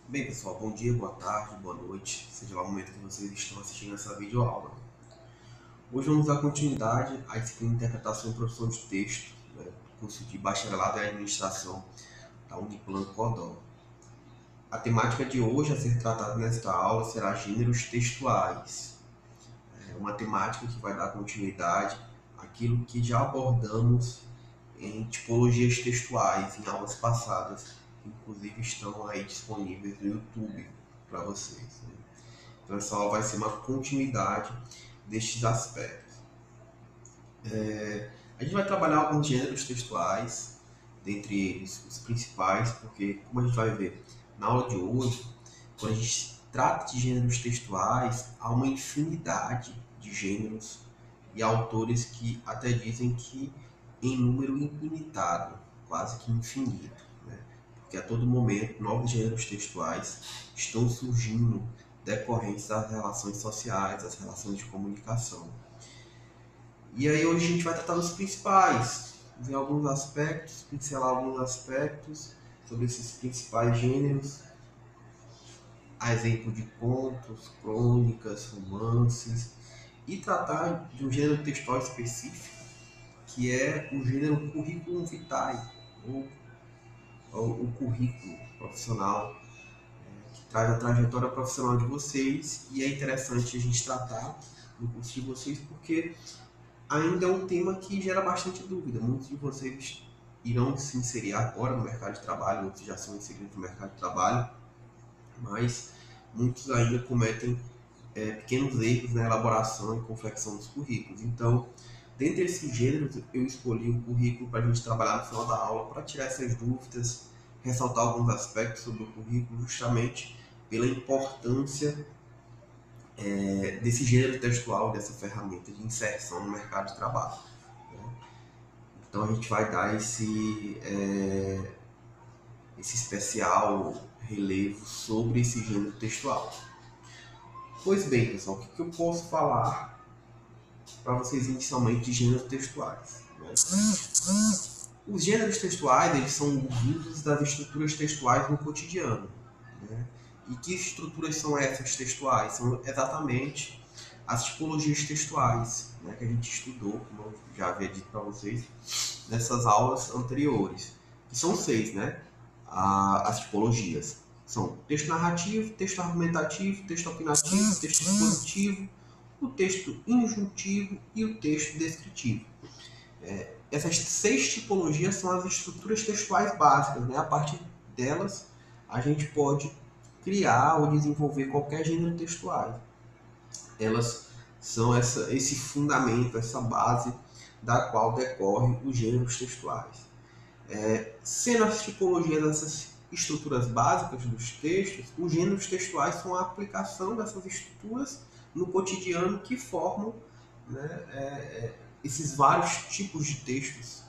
Bem, pessoal, bom dia, boa tarde, boa noite, seja lá o momento que vocês estão assistindo essa videoaula. Hoje vamos dar continuidade à disciplina de interpretação e produção de texto, curso de bacharelado em administração da Uniplan Codó. A temática de hoje a ser tratada nesta aula será gêneros textuais. É uma temática que vai dar continuidade àquilo que já abordamos em tipologias textuais em aulas passadas, que inclusive estão aí disponíveis no YouTube para vocês, né? Então essa aula vai ser uma continuidade destes aspectos. A gente vai trabalhar alguns gêneros textuais, dentre eles os principais, porque como a gente vai ver na aula de hoje, quando a gente trata de gêneros textuais, há uma infinidade de gêneros e autores que até dizem que em número ilimitado, quase que infinito, né? Porque a todo momento novos gêneros textuais estão surgindo decorrentes das relações sociais, das relações de comunicação. E aí hoje a gente vai tratar dos principais, ver alguns aspectos, pincelar alguns aspectos sobre esses principais gêneros, a exemplo de contos, crônicas, romances, e tratar de um gênero textual específico, que é o gênero curriculum vitae, ou o currículo profissional, que traz a trajetória profissional de vocês, e é interessante a gente tratar no curso de vocês, porque ainda é um tema que gera bastante dúvida. Muitos de vocês irão se inserir agora no mercado de trabalho, outros já são inseridos no mercado de trabalho, mas muitos ainda cometem pequenos erros na elaboração e confecção dos currículos. Então, dentre esses gêneros, eu escolhi um currículo para a gente trabalhar no final da aula, para tirar essas dúvidas, ressaltar alguns aspectos sobre o currículo, justamente pela importância desse gênero textual, dessa ferramenta de inserção no mercado de trabalho, né? Então a gente vai dar esse especial relevo sobre esse gênero textual. Pois bem, pessoal, o que eu posso falar para vocês inicialmente de gêneros textuais, né? Os gêneros textuais, eles são usos das estruturas textuais no cotidiano, né? E que estruturas são essas textuais? São exatamente as tipologias textuais, né, que a gente estudou, como eu já havia dito para vocês, nessas aulas anteriores, que são 6, né? As tipologias são texto narrativo, texto argumentativo, texto opinativo, texto expositivo, o texto injuntivo e o texto descritivo. Essas 6 tipologias são as estruturas textuais básicas, né? A partir delas, a gente pode criar ou desenvolver qualquer gênero textual. Elas são esse fundamento, essa base da qual decorrem os gêneros textuais. Sendo as tipologias dessas estruturas básicas dos textos, os gêneros textuais são a aplicação dessas estruturas no cotidiano que formam, né, esses vários tipos de textos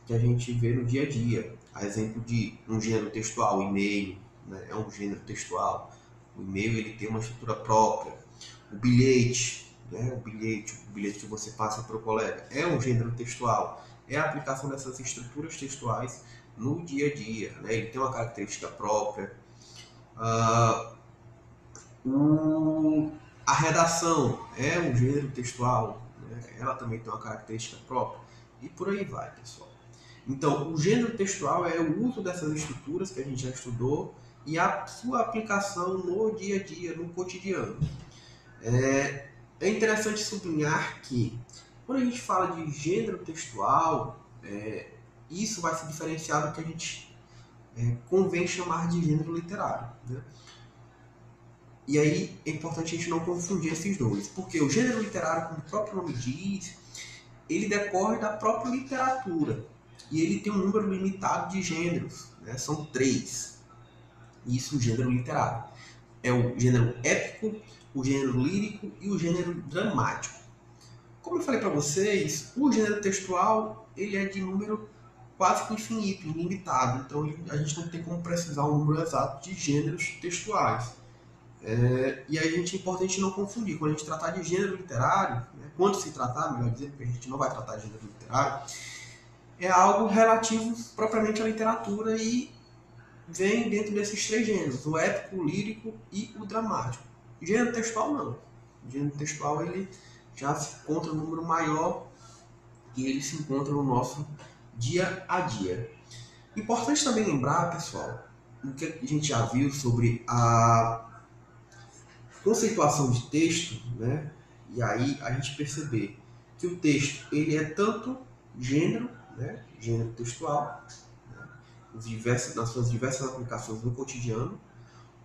que a gente vê no dia a dia. A exemplo de um gênero textual, o e-mail, né, é um gênero textual. O e-mail ele tem uma estrutura própria. O bilhete, né, o bilhete que você passa para o colega, é um gênero textual. É a aplicação dessas estruturas textuais no dia a dia, né? Ele tem uma característica própria. Ah, a redação é um gênero textual, né? Ela também tem uma característica própria. E por aí vai, pessoal. Então, o gênero textual é o uso dessas estruturas que a gente já estudou e a sua aplicação no dia a dia, no cotidiano. É interessante sublinhar que, quando a gente fala de gênero textual, isso vai se diferenciar do que a gente convém chamar de gênero literário, né? E aí é importante a gente não confundir esses dois, porque o gênero literário, como o próprio nome diz, ele decorre da própria literatura e ele tem um número limitado de gêneros, né? São 3. Isso, o gênero literário. É o gênero épico, o gênero lírico e o gênero dramático. Como eu falei para vocês, o gênero textual ele é de número quase que infinito, ilimitado. Então a gente não tem como precisar um número exato de gêneros textuais. E aí é importante não confundir. Quando a gente tratar de gênero literário, né, quando se tratar, melhor dizendo, porque a gente não vai tratar de gênero literário, é algo relativo propriamente à literatura e vem dentro desses três gêneros, o épico, o lírico e o dramático. O gênero textual não. O gênero textual ele já se encontra um número maior e ele se encontra no nosso dia a dia. Importante também lembrar, pessoal, o que a gente já viu sobre a conceituação de texto, né? E aí a gente perceber que o texto ele é tanto gênero, né? Gênero textual, né? Nas suas diversas aplicações no cotidiano,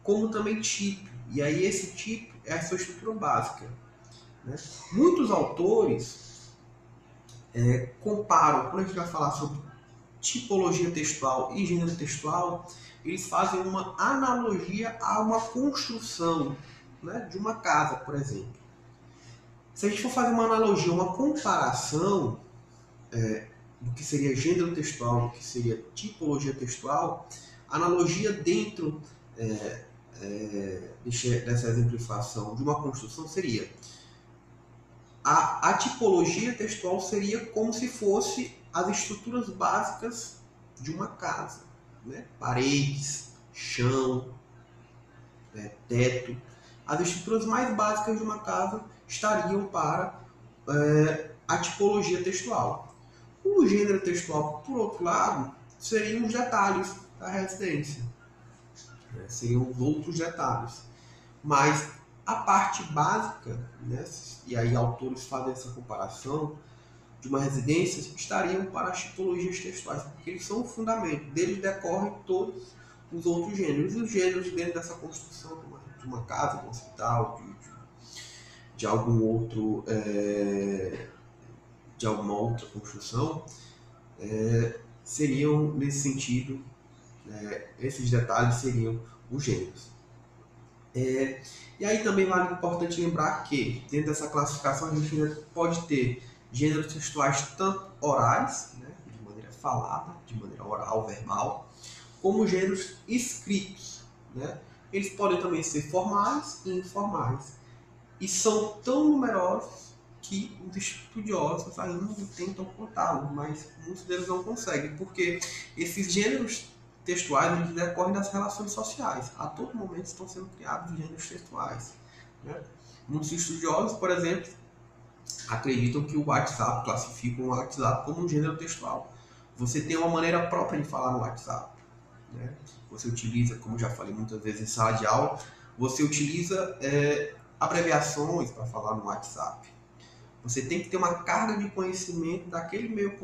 como também tipo. E aí esse tipo é a sua estrutura básica, né? Muitos autores comparam, quando a gente vai falar sobre tipologia textual e gênero textual, eles fazem uma analogia a uma construção, né, de uma casa, por exemplo. Se a gente for fazer uma analogia, uma comparação do que seria gênero textual, do que seria tipologia textual, a analogia dentro dessa exemplificação de uma construção seria a tipologia textual seria como se fosse as estruturas básicas de uma casa, né? Paredes, chão, teto. As estruturas mais básicas de uma casa estariam para a tipologia textual. O gênero textual, por outro lado, seriam os detalhes da residência, né? Seriam os outros detalhes. Mas a parte básica, né? E aí autores fazem essa comparação, de uma residência estariam para as tipologias textuais, porque eles são o fundamento, deles decorrem todos os outros gêneros. E os gêneros dentro dessa construção de uma casa, de um hospital, de algum outro, de alguma outra construção, seriam nesse sentido, esses detalhes seriam os gêneros. E aí também vale importante lembrar que dentro dessa classificação a gente ainda pode ter gêneros textuais tanto orais, né, de maneira falada, de maneira oral, verbal, como gêneros escritos, né? Eles podem também ser formais e informais. E são tão numerosos que os estudiosos ainda tentam contá-los, mas muitos deles não conseguem, porque esses gêneros textuais eles decorrem das relações sociais. A todo momento estão sendo criados gêneros textuais, né? Muitos estudiosos, por exemplo, acreditam que o WhatsApp, classificam o WhatsApp como um gênero textual. Você tem uma maneira própria de falar no WhatsApp, né? Você utiliza, como já falei muitas vezes em sala de aula, você utiliza abreviações para falar no WhatsApp. Você tem que ter uma carga de conhecimento daquele meio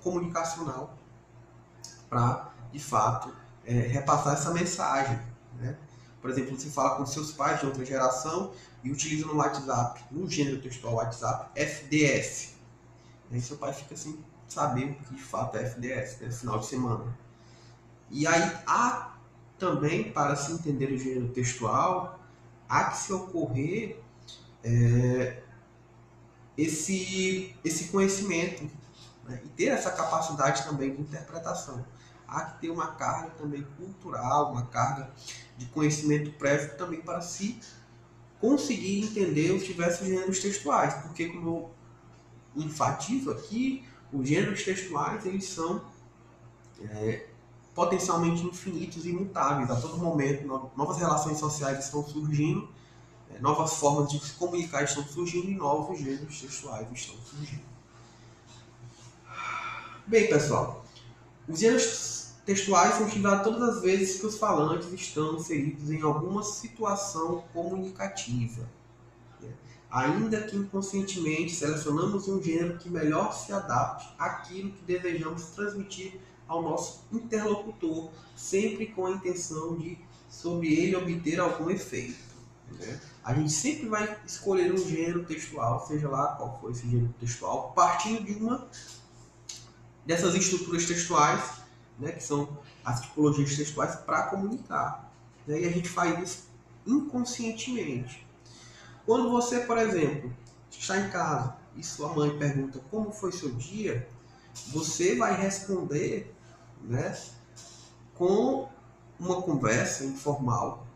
comunicacional para, de fato, repassar essa mensagem, né? Por exemplo, você fala com seus pais de outra geração e utiliza no WhatsApp, no gênero textual WhatsApp, FDS. E aí seu pai fica sem saber o que de fato é FDS, né? Final de semana. E aí há também, para se entender o gênero textual, há que se ocorrer esse conhecimento, né? E ter essa capacidade também de interpretação. Há que ter uma carga também cultural, uma carga de conhecimento prévio também para se conseguir entender os diversos gêneros textuais, porque como eu enfatizo aqui, os gêneros textuais eles são potencialmente infinitos e imutáveis. A todo momento, novas relações sociais estão surgindo, novas formas de se comunicar estão surgindo e novos gêneros textuais estão surgindo. Bem, pessoal, os gêneros textuais são utilizados todas as vezes que os falantes estão inseridos em alguma situação comunicativa. Ainda que inconscientemente selecionamos um gênero que melhor se adapte àquilo que desejamos transmitir ao nosso interlocutor, sempre com a intenção de, sobre ele, obter algum efeito, né? A gente sempre vai escolher um gênero textual, seja lá qual for esse gênero textual, partindo de uma dessas estruturas textuais, né, que são as tipologias textuais, para comunicar. E aí a gente faz isso inconscientemente. Quando você, por exemplo, está em casa e sua mãe pergunta como foi seu dia, você vai responder, né, com uma conversa informal,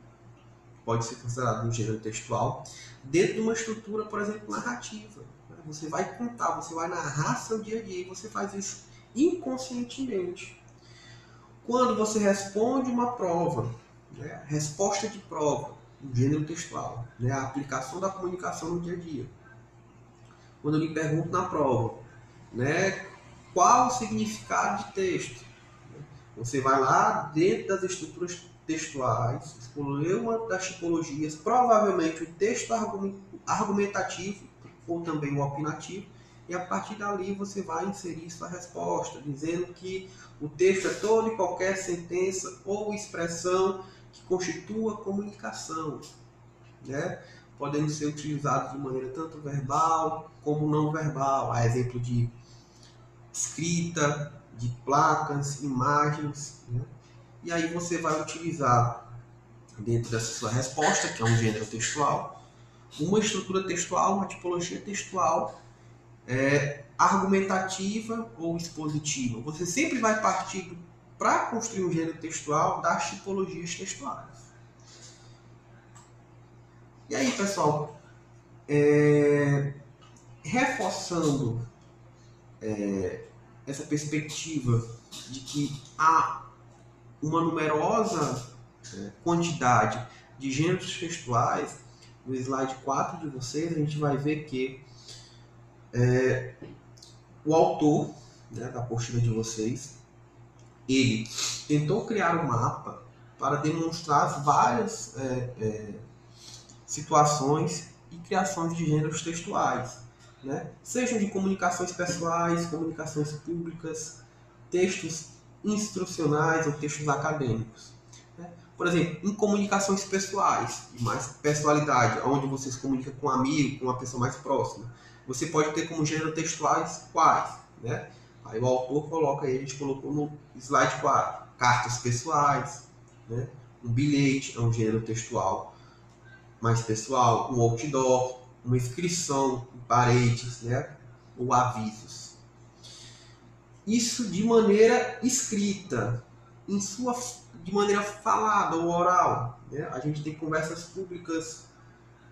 pode ser considerado um gênero textual, dentro de uma estrutura, por exemplo, narrativa. Você vai contar, você vai narrar seu dia a dia e você faz isso inconscientemente. Quando você responde uma prova, né? Resposta de prova, um gênero textual, né? A aplicação da comunicação no dia a dia. Quando eu lhe pergunto na prova, né? Qual o significado de texto? Você vai lá dentro das estruturas textuais, escolher uma das tipologias, provavelmente o texto argumentativo ou também o opinativo, e a partir dali você vai inserir sua resposta, dizendo que o texto é toda e qualquer sentença ou expressão que constitua comunicação, né? Podendo ser utilizados de maneira tanto verbal como não verbal, a exemplo de escrita, de placas, imagens, né? E aí você vai utilizar, dentro dessa sua resposta, que é um gênero textual, uma estrutura textual, uma tipologia textual argumentativa ou expositiva. Você sempre vai partir, para construir um gênero textual, das tipologias textuais. E aí, pessoal, reforçando essa perspectiva de que há uma numerosa quantidade de gêneros textuais, no slide 4 de vocês, a gente vai ver que o autor, né, da apostila de vocês, ele tentou criar um mapa para demonstrar as várias situações e criações de gêneros textuais, né? Sejam de comunicações pessoais, comunicações públicas, textos instrucionais ou textos acadêmicos. Né? Por exemplo, em comunicações pessoais, de mais pessoalidade, onde você se comunica com um amigo, com uma pessoa mais próxima, você pode ter como gênero textuais quais? Né? Aí o autor coloca aí, a gente colocou no slide 4, cartas pessoais, né? Um bilhete é um gênero textual mais pessoal, um outdoor, uma inscrição em paredes, né? Ou avisos. Isso de maneira escrita, de maneira falada ou oral. Né? A gente tem conversas públicas,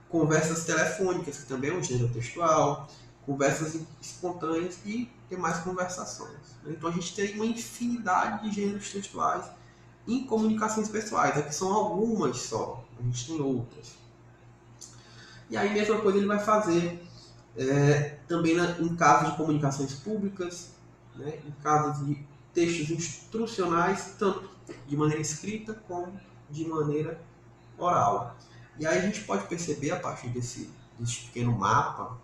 conversas telefônicas, que também é um gênero textual, conversas espontâneas e demais conversações. Então a gente tem uma infinidade de gêneros textuais em comunicações pessoais. Aqui são algumas só, a gente tem outras. E aí, mesma coisa ele vai fazer também em casos de comunicações públicas, né, em casos de textos instrucionais, tanto de maneira escrita como de maneira oral. E aí a gente pode perceber, a partir desse pequeno mapa,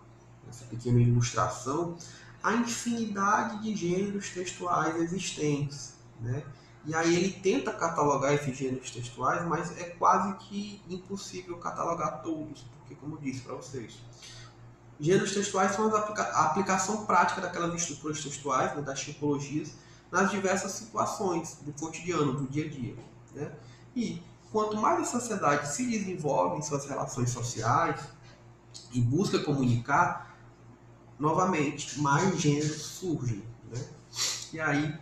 dessa pequena ilustração, a infinidade de gêneros textuais existentes, né? E aí ele tenta catalogar esses gêneros textuais, mas é quase que impossível catalogar todos, porque, como eu disse para vocês, gêneros textuais são a aplicação prática daquelas estruturas textuais, né, das tipologias, nas diversas situações do cotidiano, do dia a dia. Né? E quanto mais a sociedade se desenvolve em suas relações sociais e busca comunicar, novamente, mais gêneros surgem. Né? E aí,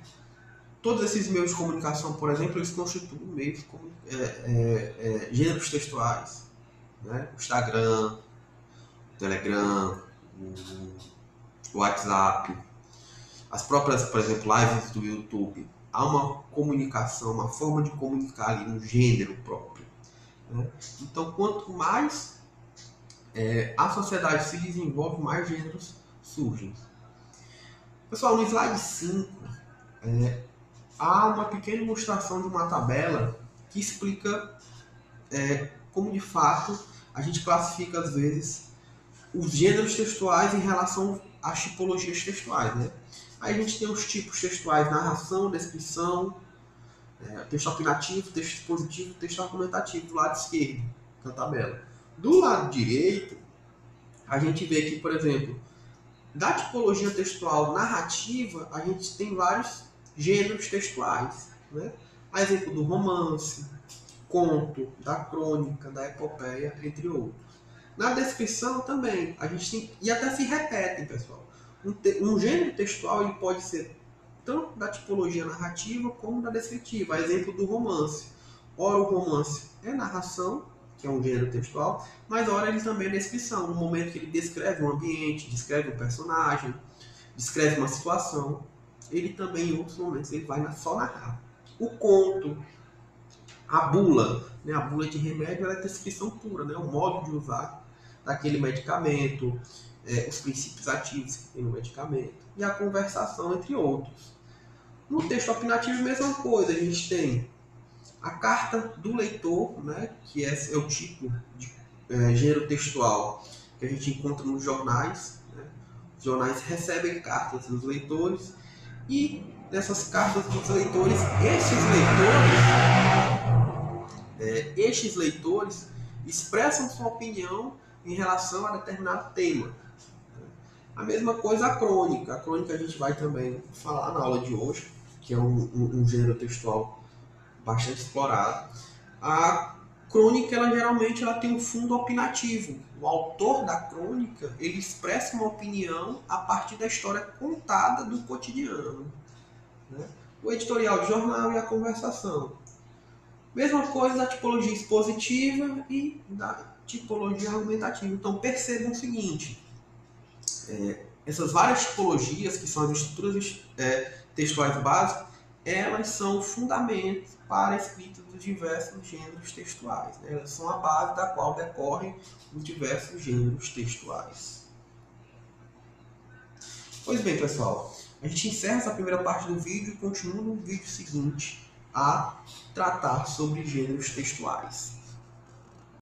todos esses meios de comunicação, por exemplo, eles constituem meios de gêneros textuais. Né? O Instagram, o Telegram, o WhatsApp, as próprias, por exemplo, lives do YouTube. Há uma comunicação, uma forma de comunicar ali, um gênero próprio. Né? Então, quanto mais a sociedade se desenvolve, mais gêneros surgem. Pessoal, no slide 5, há uma pequena ilustração de uma tabela que explica como, de fato, a gente classifica, às vezes, os gêneros textuais em relação às tipologias textuais. Né? Aí a gente tem os tipos textuais: narração, descrição, texto opinativo, texto expositivo, texto argumentativo, do lado esquerdo da tabela. Do lado direito, a gente vê que, por exemplo, da tipologia textual narrativa, a gente tem vários gêneros textuais. Né? A exemplo do romance, conto, da crônica, da epopeia, entre outros. Na descrição também, a gente tem, e até se repetem, pessoal. Um gênero textual ele pode ser tanto da tipologia narrativa como da descritiva. A exemplo do romance. Ora, o romance é narração, que é um gênero textual, mas ora ele também é descrição, no momento que ele descreve um ambiente, descreve um personagem, descreve uma situação, ele também, em outros momentos, ele vai só narrar. o conto, a bula. Né? A bula de remédio ela é descrição pura, né? O modo de usar daquele medicamento, os princípios ativos que tem no medicamento e a conversação, entre outros. No texto opinativo, a mesma coisa, a gente tem a carta do leitor, né? Que é o tipo de gênero textual que a gente encontra nos jornais. Né? Os jornais recebem cartas dos leitores e nessas cartas dos leitores, estes leitores expressam sua opinião em relação a determinado tema. A mesma coisa a crônica. A crônica a gente vai também falar na aula de hoje, que é um gênero textual bastante explorado. A crônica, ela geralmente tem um fundo opinativo. O autor da crônica, ele expressa uma opinião a partir da história contada do cotidiano. Né? O editorial de jornal e a conversação. Mesma coisa da tipologia expositiva e da tipologia argumentativa. Então percebam o seguinte, essas várias tipologias, que são as estruturas textuais básicas, elas são fundamentos para a escrita dos diversos gêneros textuais. Né? Elas são a base da qual decorrem os diversos gêneros textuais. Pois bem, pessoal, a gente encerra essa primeira parte do vídeo e continua no vídeo seguinte a tratar sobre gêneros textuais.